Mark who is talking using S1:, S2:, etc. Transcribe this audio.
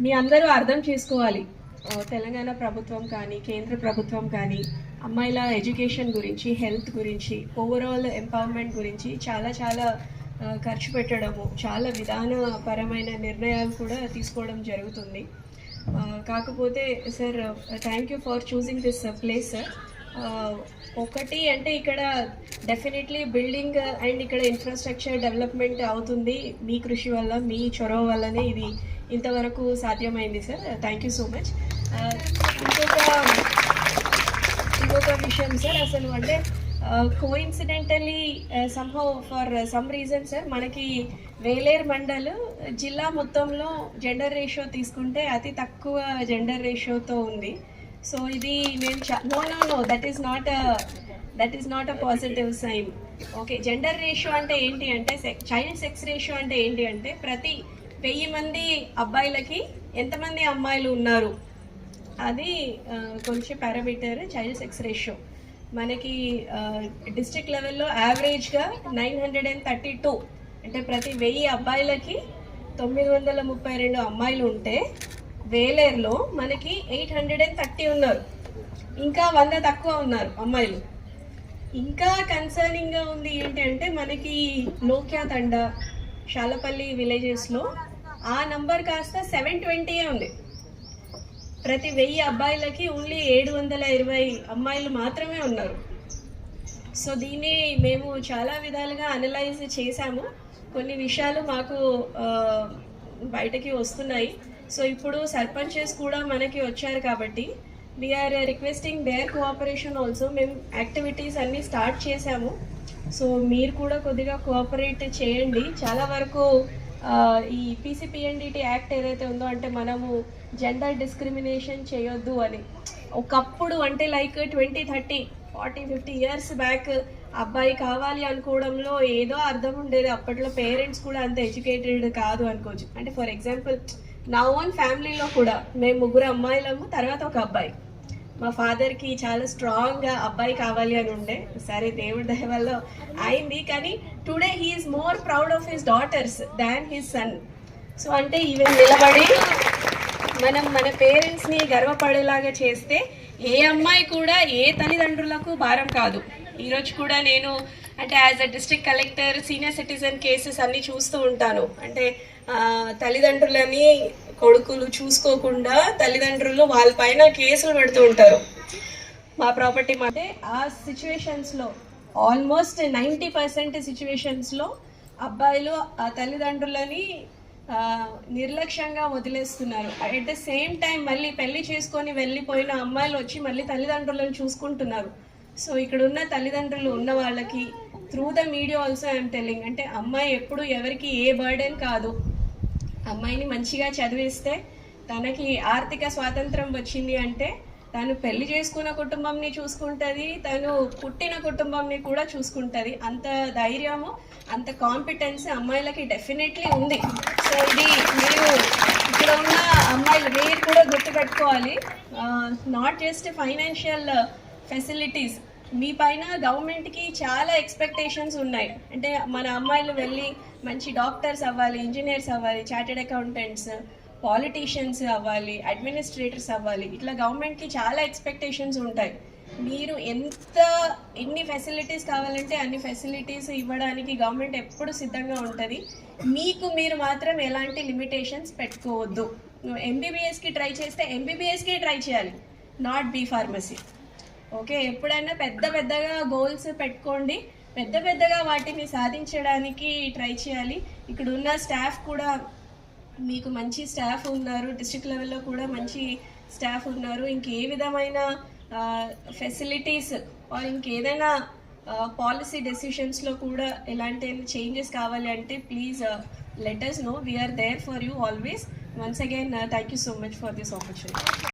S1: మీ అందరూ అర్థం చేసుకోవాలి. తెలంగాణ ప్రభుత్వం కానీ కేంద్ర ప్రభుత్వం కానీ అమ్మాయిల ఎడ్యుకేషన్ గురించి, హెల్త్ గురించి, ఓవరాల్ ఎంపవర్మెంట్ గురించి చాలా చాలా ఖర్చు పెట్టడము, చాలా విధానపరమైన నిర్ణయాలు కూడా తీసుకోవడం జరుగుతుంది. కాకపోతే sir, thank you for choosing this place sir. ఒకటి అంటే ఇక్కడ డెఫినెట్లీ బిల్డింగ్ అండ్ ఇక్కడ ఇన్ఫ్రాస్ట్రక్చర్ డెవలప్మెంట్ అవుతుంది మీ కృషి వల్ల, మీ చొరవ వల్లనే ఇది ఇంతవరకు సాధ్యమైంది sir. Thank you so much. ఇంకొక విషయం సార్, అసలు అంటే coincidentally somehow for some reason sir, మనకి వేలేరు మండల్ జిల్లా మొత్తంలో జెండర్ రేషియో తీసుకుంటే అతి తక్కువ జెండర్ రేషియోతో ఉంది. సో ఇది మేము know that is not a positive sign. Okay, gender ratio అంటే ఏంటి అంటే, చైల్డ్ సెక్స్ రేషియో అంటే ఏంటి అంటే, ప్రతి 1000 మంది అబ్బాయిలకి ఎంతమంది అమ్మాయిలు ఉన్నారు అది కొంచెం పారామీటర్ చైల్డ్ సెక్స్ రేషియో. మనకి డిస్ట్రిక్ట్ లెవెల్లో యావరేజ్గా 932, అంటే ప్రతి 1000 అబ్బాయిలకి 932 అమ్మాయిలు ఉంటే వేలేరులో మనకి 830 ఉన్నారు. ఇంకా 100 తక్కువ ఉన్నారు అమ్మాయిలు. ఇంకా కన్సర్నింగ్గా ఉంది ఏంటి అంటే, మనకి లోక్యా తండ, శాలపల్లి విలేజెస్లో ఆ నంబర్ కాస్త 720 ఉంది. ప్రతి 1000 అబ్బాయిలకి ఓన్లీ 720 అమ్మాయిలు మాత్రమే ఉన్నారు. సో దీన్ని మేము చాలా విధాలుగా అనలైజ్ చేశాము. కొన్ని విషయాలు మాకు బయటకి వస్తున్నాయి. సో ఇప్పుడు సర్పంచెస్ కూడా మనకి వచ్చారు కాబట్టి we're requesting their cooperation also. మేము యాక్టివిటీస్ అన్నీ స్టార్ట్ చేశాము. సో మీరు కూడా కొద్దిగా కోఆపరేట్ చేయండి. చాలా వరకు ఈ పీసీపీఎన్డీటీ యాక్ట్ ఏదైతే ఉందో, అంటే మనము జెండర్ డిస్క్రిమినేషన్ చేయొద్దు అని ఒకప్పుడు, అంటే లైక్ 20, 30, 40, 50 ఇయర్స్ బ్యాక్ అబ్బాయి కావాలి అనుకోవడంలో ఏదో అర్థం ఉండేది. అప్పట్లో పేరెంట్స్ కూడా అంత ఎడ్యుకేటెడ్ కాదు అనుకోవచ్చు. అంటే ఫర్ ఎగ్జాంపుల్ నా ఓన్ ఫ్యామిలీలో కూడా మేము 3 అమ్మాయిలము, తర్వాత ఒక అబ్బాయి. మా ఫాదర్కి చాలా స్ట్రాంగ్గా అబ్బాయి కావాలి అని ఉండే. సరే, దేవుడి దయ వల్ల అయింది. కానీ today he's more proud of his daughters than his son. So అంటే ఈవెన్ నిలబడి మనం మన పేరెంట్స్ని గర్వపడేలాగా చేస్తే ఏ అమ్మాయి కూడా ఏ తల్లిదండ్రులకు భారం కాదు. ఈరోజు కూడా నేను అంటే as a district collector senior citizen cases అన్నీ చూస్తూ ఉంటాను. అంటే తల్లిదండ్రులని కొడుకులు చూసుకోకుండా తల్లిదండ్రులు వాళ్ళ పైన కేసులు పెడుతూ ఉంటారు. మా ప్రాపర్టీ అంటే ఆ సిచ్యువేషన్స్లో ఆల్మోస్ట్ 90% సిచ్యువేషన్స్లో అబ్బాయిలు ఆ తల్లిదండ్రులని నిర్లక్ష్యంగా వదిలేస్తున్నారు. అట్ ద సేమ్ టైం మళ్ళీ పెళ్లి చేసుకొని వెళ్ళిపోయిన అమ్మాయిలు వచ్చి మళ్ళీ తల్లిదండ్రులను చూసుకుంటున్నారు. సో ఇక్కడ ఉన్న తల్లిదండ్రులు ఉన్న వాళ్ళకి through the media also I'm telling, అంటే అమ్మాయి ఎప్పుడు ఎవరికి ఏ బర్డెన్ కాదు. అమ్మాయిని మంచిగా చదివిస్తే తనకి ఆర్థిక స్వాతంత్రం వచ్చింది అంటే తను పెళ్లి చేసుకున్న కుటుంబంని చూసుకుంటుంది, తను పుట్టిన కుటుంబంని కూడా చూసుకుంటుంది. అంత ధైర్యము, అంత కాంపిటెన్స్ అమ్మాయిలకి డెఫినెట్లీ ఉంది. సో ఇది మీరు ఇక్కడ ఉన్న అమ్మాయిలు మీరు కూడా గుర్తుపెట్టుకోవాలి. నాట్ జస్ట్ ఫైనాన్షియల్ ఫెసిలిటీస్, మీ పైన గవర్నమెంట్కి చాలా ఎక్స్పెక్టేషన్స్ ఉన్నాయి. అంటే మన అమ్మాయిలు వెళ్ళి మంచి డాక్టర్స్ అవ్వాలి, ఇంజనీర్స్ అవ్వాలి, చార్టెడ్ అకౌంటెంట్స్, పాలిటీషియన్స్ అవ్వాలి, అడ్మినిస్ట్రేటర్స్ అవ్వాలి. ఇట్లా గవర్నమెంట్కి చాలా ఎక్స్పెక్టేషన్స్ ఉంటాయి. మీరు ఎన్ని ఫెసిలిటీస్ కావాలంటే అన్ని ఫెసిలిటీస్ ఇవ్వడానికి గవర్నమెంట్ ఎప్పుడు సిద్ధంగా ఉంటుంది. మీరు మాత్రం ఎలాంటి లిమిటేషన్స్ పెట్టుకోవద్దు. ఎంబీబీఎస్కి ట్రై చేస్తే ఎంబీబీఎస్కే ట్రై చేయాలి, నాట్ బీ ఫార్మసీ. ఓకే, ఎప్పుడైనా పెద్దగా గోల్స్ పెట్టుకోండి, పెద్దగా వాటిని సాధించడానికి ట్రై చేయాలి. ఇక్కడ ఉన్న స్టాఫ్ కూడా మీకు మంచి స్టాఫ్ ఉన్నారు, డిస్ట్రిక్ట్ లెవెల్లో కూడా మంచి స్టాఫ్ ఉన్నారు. ఇంకే విధమైన ఫెసిలిటీస్ ఆర్ ఇంకేదైనా పాలసీ డెసిషన్స్లో కూడా ఎలాంటి చేంజెస్ కావాలి అంటే please let us know. We are there for you always. Once again, thank you so much for this opportunity.